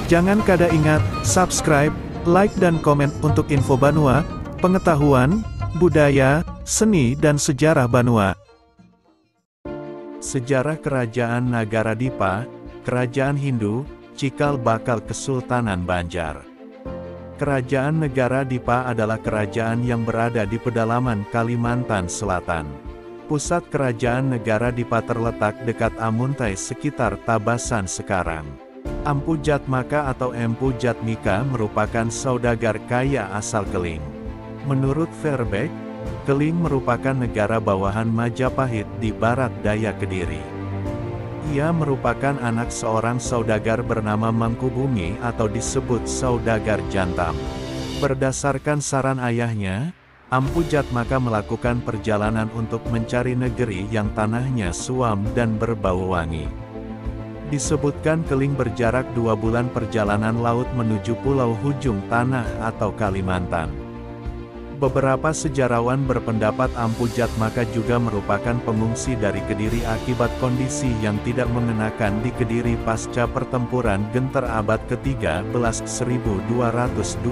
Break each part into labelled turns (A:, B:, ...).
A: Jangan kada ingat, subscribe, like dan komen untuk info Banua, pengetahuan, budaya, seni dan sejarah Banua. Sejarah Kerajaan Nagara-Dipa, Kerajaan Hindu, Cikal Bakal Kesultanan Banjar. Kerajaan Nagara-Dipa adalah kerajaan yang berada di pedalaman Kalimantan Selatan. Pusat kerajaan Nagara-Dipa terletak dekat Amuntai sekitar Tabasan sekarang. Empu Jatmaka atau Empu Jatmika merupakan saudagar kaya asal Keling. Menurut Verbeek, Keling merupakan negara bawahan Majapahit di barat daya Kediri. Ia merupakan anak seorang saudagar bernama Mangkubumi atau disebut saudagar jantam. Berdasarkan saran ayahnya, Empu Jatmaka melakukan perjalanan untuk mencari negeri yang tanahnya suam dan berbau wangi. Disebutkan Keling berjarak 2 bulan perjalanan laut menuju Pulau Hujung Tanah atau Kalimantan. Beberapa sejarawan berpendapat Empu Jatmaka juga merupakan pengungsi dari Kediri akibat kondisi yang tidak mengenakan di Kediri pasca pertempuran Genter abad ke-13 1222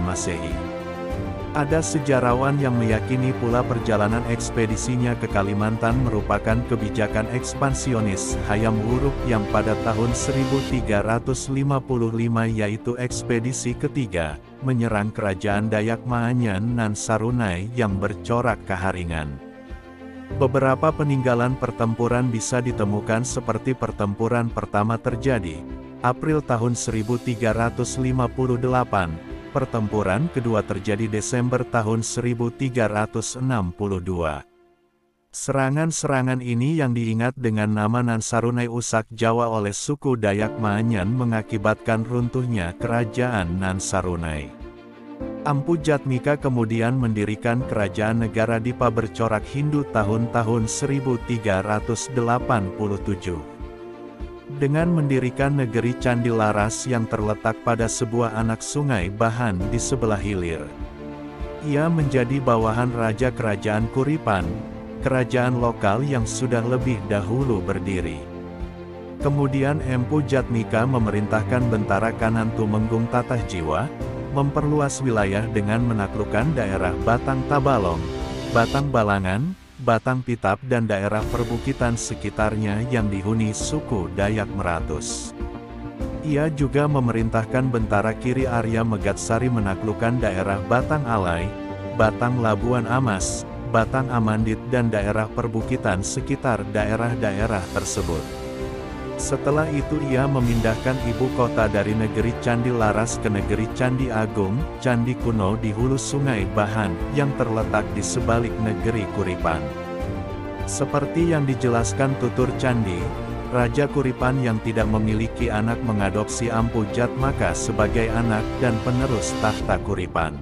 A: Masehi. Ada sejarawan yang meyakini pula perjalanan ekspedisinya ke Kalimantan merupakan kebijakan ekspansionis Hayam Wuruk yang pada tahun 1355 yaitu ekspedisi ketiga, menyerang kerajaan Dayak Maanyan nan Sarunai yang bercorak keharingan. Beberapa peninggalan pertempuran bisa ditemukan seperti pertempuran pertama terjadi, April tahun 1358, pertempuran kedua terjadi Desember tahun 1362. Serangan-serangan ini yang diingat dengan nama Nan Sarunai Usak Jawa oleh suku Dayak Maanyan mengakibatkan runtuhnya kerajaan Nan Sarunai. Empu Jatmika kemudian mendirikan kerajaan Nagara-Dipa bercorak Hindu tahun-tahun 1387. Dengan mendirikan negeri Candi Laras yang terletak pada sebuah anak sungai Bahan di sebelah hilir. Ia menjadi bawahan Raja Kerajaan Kuripan, kerajaan lokal yang sudah lebih dahulu berdiri. Kemudian Empu Jatmika memerintahkan Bentara Kanan Tumenggung Tatah Jiwa, memperluas wilayah dengan menaklukkan daerah Batang Tabalong, Batang Balangan, Batang Pitap dan daerah perbukitan sekitarnya yang dihuni suku Dayak Meratus. Ia juga memerintahkan Bentara Kiri Arya Megatsari menaklukkan daerah Batang Alai, Batang Labuan Amas, Batang Amandit dan daerah perbukitan sekitar daerah-daerah tersebut. Setelah itu ia memindahkan ibu kota dari negeri Candi Laras ke negeri Candi Agung, Candi Kuno di hulu sungai Bahan, yang terletak di sebalik negeri Kuripan. Seperti yang dijelaskan tutur Candi, Raja Kuripan yang tidak memiliki anak mengadopsi Empu Jatmaka sebagai anak dan penerus tahta Kuripan.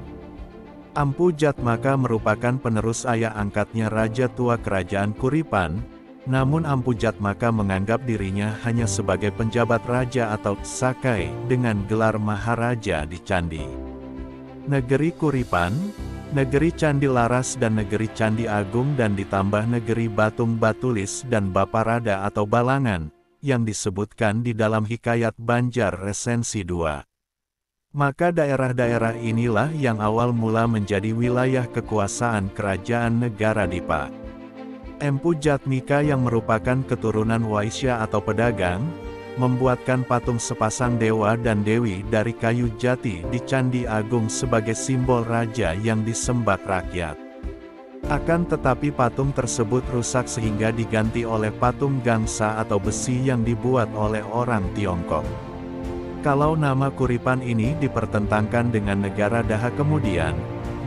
A: Empu Jatmaka merupakan penerus ayah angkatnya Raja Tua Kerajaan Kuripan, namun Empu Jatmaka menganggap dirinya hanya sebagai penjabat raja atau sakai dengan gelar Maharaja di Candi. Negeri Kuripan, negeri Candi Laras dan negeri Candi Agung dan ditambah negeri Batung Batulis dan Baparada atau Balangan, yang disebutkan di dalam Hikayat Banjar Resensi 2. Maka daerah-daerah inilah yang awal mula menjadi wilayah kekuasaan kerajaan Nagara-Dipa. Empu Jatmika yang merupakan keturunan Waisya atau pedagang, membuatkan patung sepasang dewa dan dewi dari kayu jati di Candi Agung sebagai simbol raja yang disembah rakyat. Akan tetapi patung tersebut rusak sehingga diganti oleh patung gangsa atau besi yang dibuat oleh orang Tiongkok. Kalau nama Kuripan ini dipertentangkan dengan negara Daha kemudian,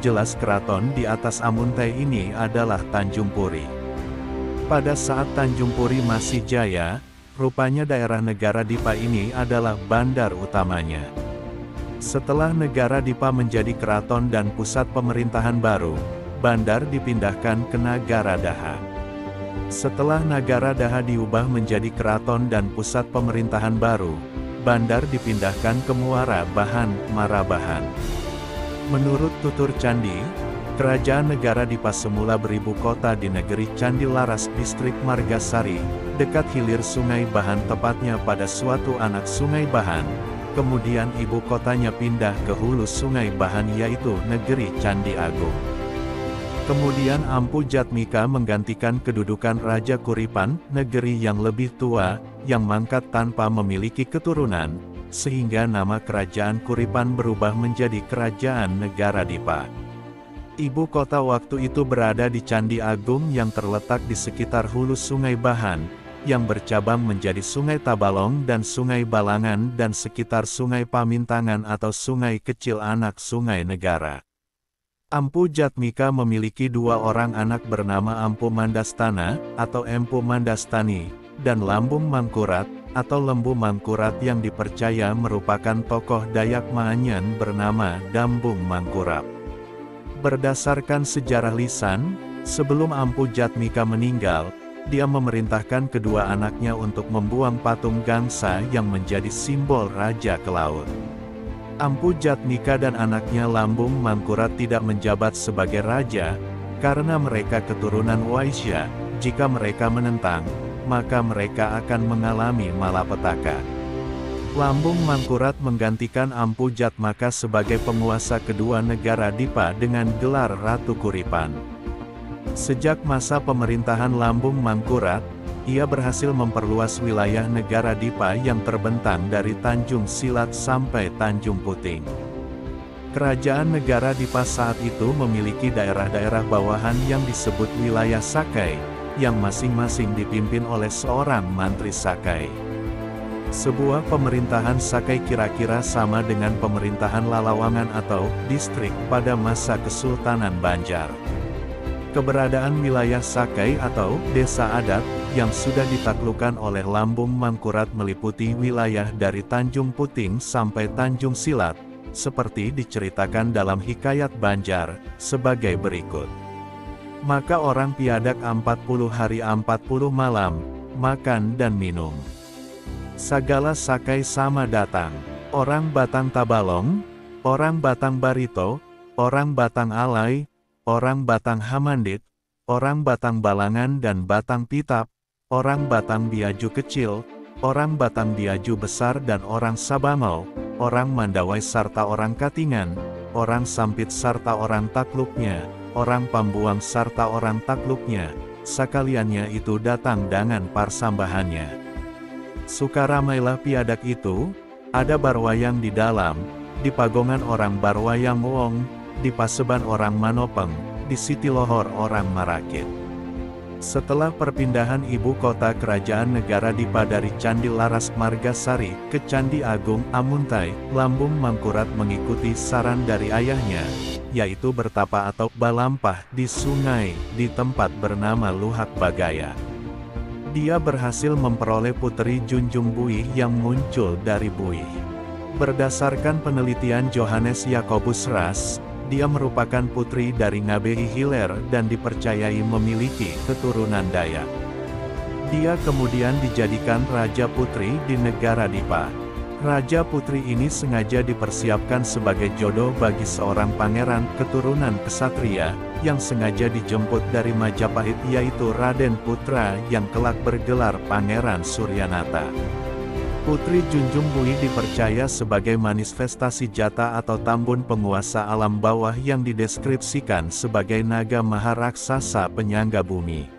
A: jelas keraton di atas Amuntai ini adalah Tanjung Puri. Pada saat Tanjung Puri masih jaya, rupanya daerah Nagara-Dipa ini adalah bandar utamanya. Setelah Nagara-Dipa menjadi keraton dan pusat pemerintahan baru, bandar dipindahkan ke Nagara Daha. Setelah Nagara Daha diubah menjadi keraton dan pusat pemerintahan baru, bandar dipindahkan ke Muara Bahan, Marabahan. Menurut tutur Candi, kerajaan Nagara-Dipa semula beribu kota di negeri Candi Laras distrik Margasari, dekat hilir Sungai Bahan, tepatnya pada suatu anak Sungai Bahan. Kemudian ibu kotanya pindah ke hulu Sungai Bahan, yaitu negeri Candi Agung. Kemudian Ampu Jatmika menggantikan kedudukan Raja Kuripan, negeri yang lebih tua, yang mangkat tanpa memiliki keturunan, sehingga nama kerajaan Kuripan berubah menjadi Kerajaan Negara Dipa. Ibu kota waktu itu berada di Candi Agung yang terletak di sekitar hulu Sungai Bahan, yang bercabang menjadi Sungai Tabalong dan Sungai Balangan dan sekitar Sungai Pamintangan atau Sungai Kecil anak Sungai Negara. Ampu Jatmika memiliki dua orang anak bernama Ampu Mandastana atau Empu Mandastani, dan Lambung Mangkurat atau Lembu Mangkurat yang dipercaya merupakan tokoh Dayak Maanyan bernama Dambung Mangkurap. Berdasarkan sejarah lisan, sebelum Ampu Jatmika meninggal, dia memerintahkan kedua anaknya untuk membuang patung Gangsa yang menjadi simbol Raja ke laut. Ampu Jatmika dan anaknya Lambung Mangkurat tidak menjabat sebagai raja, karena mereka keturunan Waisya. Jika mereka menentang, maka mereka akan mengalami malapetaka. Lambung Mangkurat menggantikan Ampu Jatmaka sebagai penguasa kedua negara Dipa dengan gelar Ratu Kuripan. Sejak masa pemerintahan Lambung Mangkurat, ia berhasil memperluas wilayah negara Dipa yang terbentang dari Tanjung Silat sampai Tanjung Puting. Kerajaan negara Dipa saat itu memiliki daerah-daerah bawahan yang disebut wilayah Sakai, yang masing-masing dipimpin oleh seorang mantri Sakai. Sebuah pemerintahan Sakai kira-kira sama dengan pemerintahan Lalawangan atau distrik pada masa Kesultanan Banjar. Keberadaan wilayah Sakai atau desa adat, yang sudah ditaklukkan oleh Lambung Mangkurat meliputi wilayah dari Tanjung Puting sampai Tanjung Silat, seperti diceritakan dalam Hikayat Banjar, sebagai berikut. Maka orang piadak 40 hari 40 malam, makan dan minum. Sagala Sakai sama datang, orang Batang Tabalong, orang Batang Barito, orang Batang Alai, orang Batang Hamandit, orang Batang Balangan dan Batang Pitap, orang Batang Biaju Kecil, orang Batang Biaju Besar dan orang Sabangau, orang Mandawai serta orang Katingan, orang Sampit serta orang takluknya, orang Pambuang serta orang takluknya, sekaliannya itu datang dengan parsambahannya. Sukaramailah piadak itu, ada Barwayang di dalam, di Pagongan orang Barwayang Wong, di Paseban orang Manopeng, di Sitilohor orang Marakit. Setelah perpindahan ibu kota kerajaan negara Dipa dari Candi Laras Margasari ke Candi Agung Amuntai, Lambung Mangkurat mengikuti saran dari ayahnya, yaitu bertapa atau balampah di sungai, di tempat bernama Luhak Bagaya. Dia berhasil memperoleh putri Junjung Buih yang muncul dari Buih. Berdasarkan penelitian Johannes Jakobus Ras, dia merupakan putri dari Ngabehi Hiler dan dipercayai memiliki keturunan Dayak. Dia kemudian dijadikan Raja Putri di negara Dipa. Raja Putri ini sengaja dipersiapkan sebagai jodoh bagi seorang pangeran keturunan kesatria, yang sengaja dijemput dari Majapahit, yaitu Raden Putra yang kelak bergelar Pangeran Suryanata. Putri Junjung Buih dipercaya sebagai manifestasi jata atau tambun penguasa alam bawah yang dideskripsikan sebagai naga maharaksasa penyangga bumi.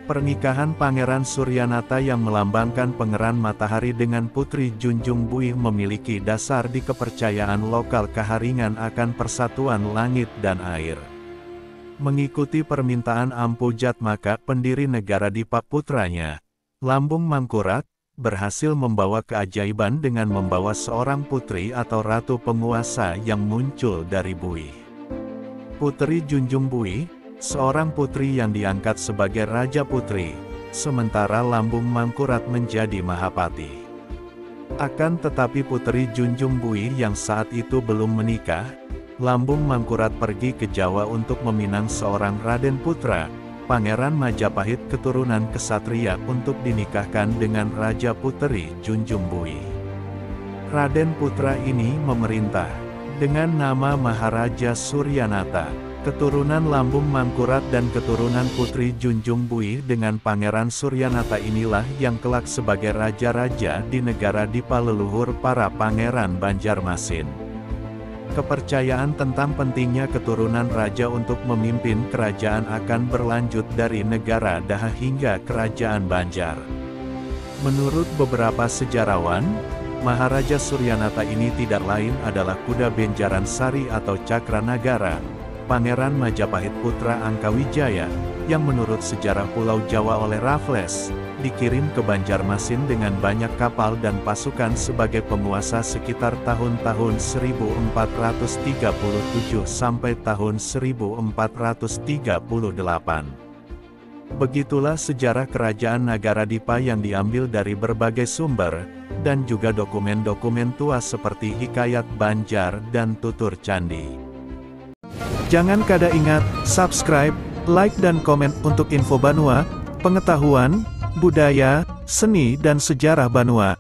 A: Pernikahan Pangeran Suryanata yang melambangkan pengeran matahari dengan Putri Junjung Buih memiliki dasar di kepercayaan lokal Kaharingan akan persatuan langit dan air. Mengikuti permintaan Ampu Jatmaka, pendiri negara Dipa putranya, Lambung Mangkurat, berhasil membawa keajaiban dengan membawa seorang putri atau ratu penguasa yang muncul dari Buih. Putri Junjung Buih, seorang putri yang diangkat sebagai Raja Putri, sementara Lambung Mangkurat menjadi Mahapati. Akan tetapi Putri Junjung Buih yang saat itu belum menikah, Lambung Mangkurat pergi ke Jawa untuk meminang seorang Raden Putra, Pangeran Majapahit keturunan kesatria untuk dinikahkan dengan Raja Putri Junjung Buih. Raden Putra ini memerintah dengan nama Maharaja Suryanata. Keturunan Lambung Mangkurat dan keturunan Putri Junjung Buih dengan Pangeran Suryanata inilah yang kelak sebagai raja-raja di negara Dipa leluhur para Pangeran Banjarmasin. Kepercayaan tentang pentingnya keturunan raja untuk memimpin kerajaan akan berlanjut dari negara Daha hingga Kerajaan Banjar. Menurut beberapa sejarawan, Maharaja Suryanata ini tidak lain adalah kuda Benjaran Sari atau Cakranagara, Pangeran Majapahit putra Angkawijaya, yang menurut sejarah Pulau Jawa oleh Raffles, dikirim ke Banjarmasin dengan banyak kapal dan pasukan sebagai penguasa sekitar tahun-tahun 1437 sampai tahun 1438. Begitulah sejarah kerajaan Nagara Dipa yang diambil dari berbagai sumber, dan juga dokumen-dokumen tua seperti Hikayat Banjar dan Tutur Candi. Jangan kada ingat, subscribe, like dan komen untuk info Banua, pengetahuan, budaya, seni dan sejarah Banua.